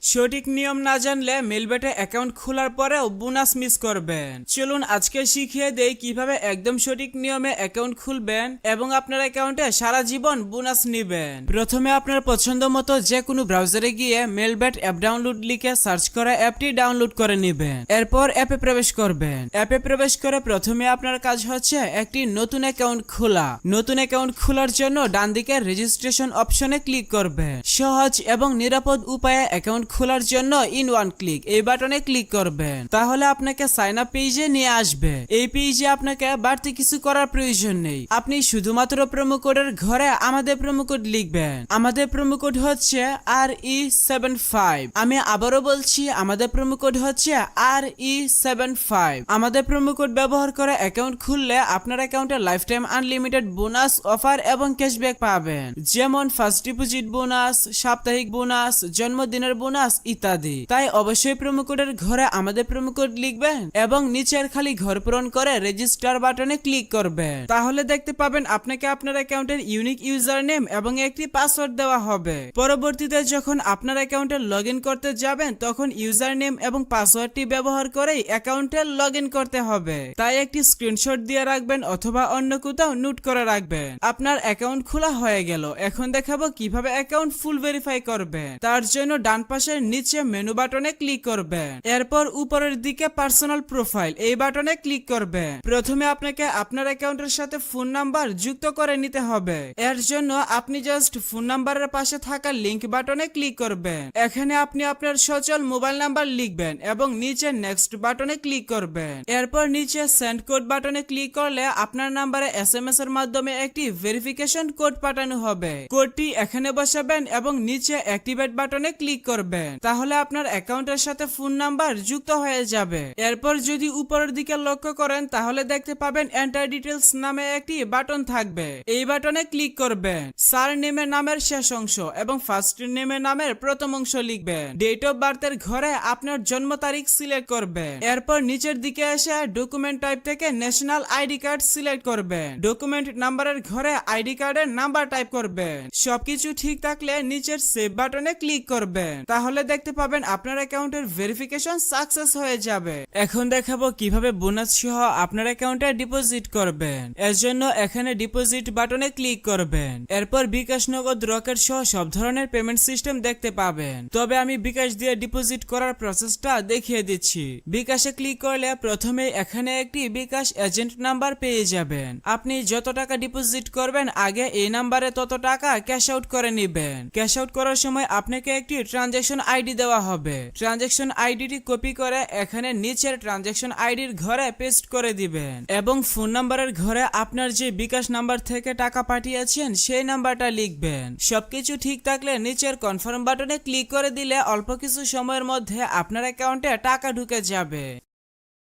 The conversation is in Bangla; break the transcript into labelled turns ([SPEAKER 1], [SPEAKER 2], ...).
[SPEAKER 1] সঠিক নিয়ম না জানলে মেলবেটে অ্যাকাউন্ট খোলার পরেও বোনাস মিস করবেন। চলুন আজকে শিখিয়ে দেই কিভাবে একদম সঠিক নিয়মে অ্যাকাউন্ট খুলবেন এবং আপনার অ্যাকাউন্টে সারা জীবন বোনাস নেবেন। প্রথমে আপনার পছন্দ মতো যে কোনো ব্রাউজারে গিয়ে মেলবেট অ্যাপ ডাউনলোড লিখে সার্চ করে অ্যাপটি ডাউনলোড করে নেবেন। এরপর অ্যাপে প্রবেশ করবেন। অ্যাপে প্রবেশ করে প্রথমে আপনার কাজ হচ্ছে একটি নতুন অ্যাকাউন্ট খোলা। নতুন অ্যাকাউন্ট খোলার জন্য ডান দিকে রেজিস্ট্রেশন অপশনে ক্লিক করবেন। সহজ এবং নিরাপদ উপায়ে অ্যাকাউন্ট খোলার জন্য ইন ওয়ান ক্লিক এই বাটনে ক্লিক করবেন। তাহলে আপনাকে সাইন আপ পেজে নিয়ে আসবে। এই পেজে আপনাকে বাড়তি কিছু করার প্রয়োজন নেই। আপনি শুধুমাত্র প্রোমো কোডের ঘরে আমাদের প্রোমো কোড লিখবেন। আমাদের প্রোমো কোড হচ্ছে RE75। আমি আবারও বলছি, আমাদের প্রোমো কোড হচ্ছে RE75। আমাদের প্রোমো কোড ব্যবহার করে অ্যাকাউন্ট খুললে আপনার অ্যাকাউন্টে life time unlimited bonus offer এবং ক্যাশব্যাক পাবেন, যেমন ফার্স্ট ডিপোজিট বোনাস, সাপ্তাহিক বোনাস, জন্মদিনের বোনাস ইত্যাদি। তাই অবশ্যই প্রোমো কোডের ঘরে আমাদের প্রোমো কোড লিখবেন এবং নিচের খালি ঘর পূরণ করে রেজিস্টার বাটনে ক্লিক করবেন। তাহলে দেখতে পাবেন আপনাকে আপনার অ্যাকাউন্টের ইউনিক ইউজার নেম এবং একটি পাসওয়ার্ড দেওয়া হবে। পরবর্তীতে যখন আপনার অ্যাকাউন্টে লগ ইন করতে যাবেন তখন ইউজার নেম এবং পাসওয়ার্ডটি ব্যবহার করেই অ্যাকাউন্টে লগ ইন করতে হবে। তাই একটি স্ক্রিনশট দিয়ে রাখবেন অথবা অন্য কোথাও নোট করে রাখবেন। আপনার অ্যাকাউন্ট খোলা হয়ে গেল। এখন দেখাবো কিভাবে অ্যাকাউন্ট ফুল ভেরিফাই করবেন। তার জন্য ডান পাশের নিচে মেনু বাটনে ক্লিক করবেন। এরপর উপরের দিকে পার্সোনাল প্রোফাইল এই বাটনে ক্লিক করবেন। প্রথমে আপনাকে আপনার অ্যাকাউন্টের সাথে ফোন নাম্বার যুক্ত করে নিতে হবে। এর জন্য আপনি জাস্ট ফোন নাম্বারের পাশে থাকা লিংক বাটনে ক্লিক করবেন। এখানে আপনি আপনার সচল মোবাইল নাম্বার লিখবেন এবং নিচে নেক্সট বাটনে ক্লিক করবেন। এরপর নিচে সেন্ড কোড বাটনে ক্লিক করলে আপনার নাম্বারে SMS এর মাধ্যমে একটি ভেরিফিকেশন কোড পাঠানো হবে। কোডটি এখানে বসাবেন এবং নিচে অ্যাক্টিভেট বাটনে ক্লিক করবেন। তাহলে আপনার অ্যাকাউন্টের সাথে ফোন নাম্বার যুক্ত হয়ে যাবে। এরপর যদি উপরের দিকে লক্ষ্য করেন তাহলে দেখতে পাবেন এন্টার ডিটেলস নামে একটি বাটন থাকবে। এই বাটনে ক্লিক করবেন। সার নেমের নামের শেষ অংশ এবং ফার্স্ট নেমের নামের প্রথম অংশ লিখবেন। ডেট অফ বার্থের ঘরে আপনার জন্ম তারিখ সিলেক্ট করবেন। এরপর নিচের দিকে এসে ডকুমেন্ট টাইপ থেকে ন্যাশনাল আইডি কার্ড সিলেক্ট করবেন। ডকুমেন্ট নাম্বারের ঘরে আইডি কার্ডের নাম্বার টাইপ করবেন। সবকিছু ঠিক থাকলে নিচের সেভ বাটনে ক্লিক করবেন। তাহলে দেখতে পাবেন আপনার অ্যাকাউন্টের ভেরিফিকেশন সাকসেস হয়ে যাবে। এখন দেখাবো কিভাবে বোনাস সহ আপনার অ্যাকাউন্টে ডিপোজিট করবেন। এর জন্য এখানে ডিপোজিট বাটনে ক্লিক করবেন। এরপর বিকাশ, নগদ, রকেট সহ সব ধরনের পেমেন্ট সিস্টেম দেখতে পাবেন। তবে আমি বিকাশ দিয়ে ডিপোজিট করার প্রসেসটা দেখিয়ে দিচ্ছি। বিকাশে ক্লিক করলে প্রথমে এখানে একটি বিকাশ এজেন্ট নাম্বার পেয়ে যাবেন। আপনি যত টাকা ডিপোজিট করবেন আগে এই নাম্বারে তত টাকা ক্যাশ আউট করে নেবেন। ক্যাশ আউট করার সময় আপনাকে একটি ট্রানজ্যাকশন আইডি দেওয়া হবে। ট্রানজ্যাকশন আইডিটি কপি করে এখানে নিচের ট্রানজ্যাকশন আইডির ঘরে পেস্ট করে দিবেন এবং ফোন নাম্বারের ঘরে আপনার যে বিকাশ নাম্বার থেকে টাকা পাঠিয়েছেন সেই নাম্বারটা লিখবেন। সবকিছু ঠিক থাকলে নিচের কনফার্ম বাটনে ক্লিক করে দিলে অল্প কিছু সময়ের মধ্যে আপনার অ্যাকাউন্টে টাকা ঢুকে যাবে।